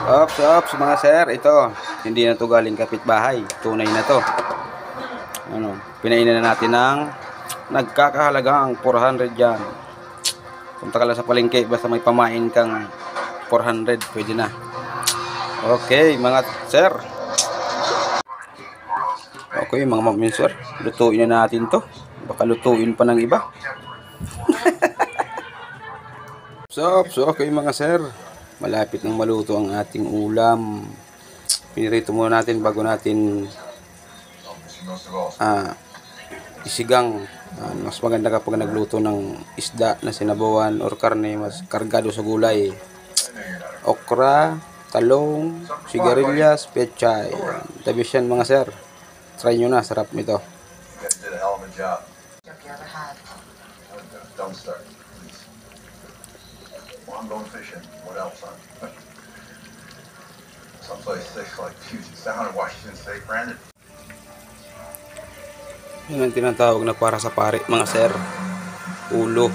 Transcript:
Ops, mga sir, ito. Hindi na to galing kapitbahay. Tunay na to. Pinainan na natin ng nagkakahalagang 400 yan. Punta ka lang sa palengke, basta may pamain kang 400, pwede na. Okay, mga sir. Okay, mga mamin sir. Lutuin na natin to. Baka lutuin pa ng iba. So, okay mga sir. Malapit nang maluto ang ating ulam. Pinirito muna natin bago natin isigang. Mas maganda kapag nagluto ng isda na sinabawan or karne, mas kargado sa gulay. Okra, talong, sigarilyas, pechay. Tabis yan mga sir. Try nyo na, sarap nito. I'm going fishing. What else? Someplace safe like Puget Sound in Washington State, Brandon. Yan ang tinatawag na para sa pare, mga sir. Ulo.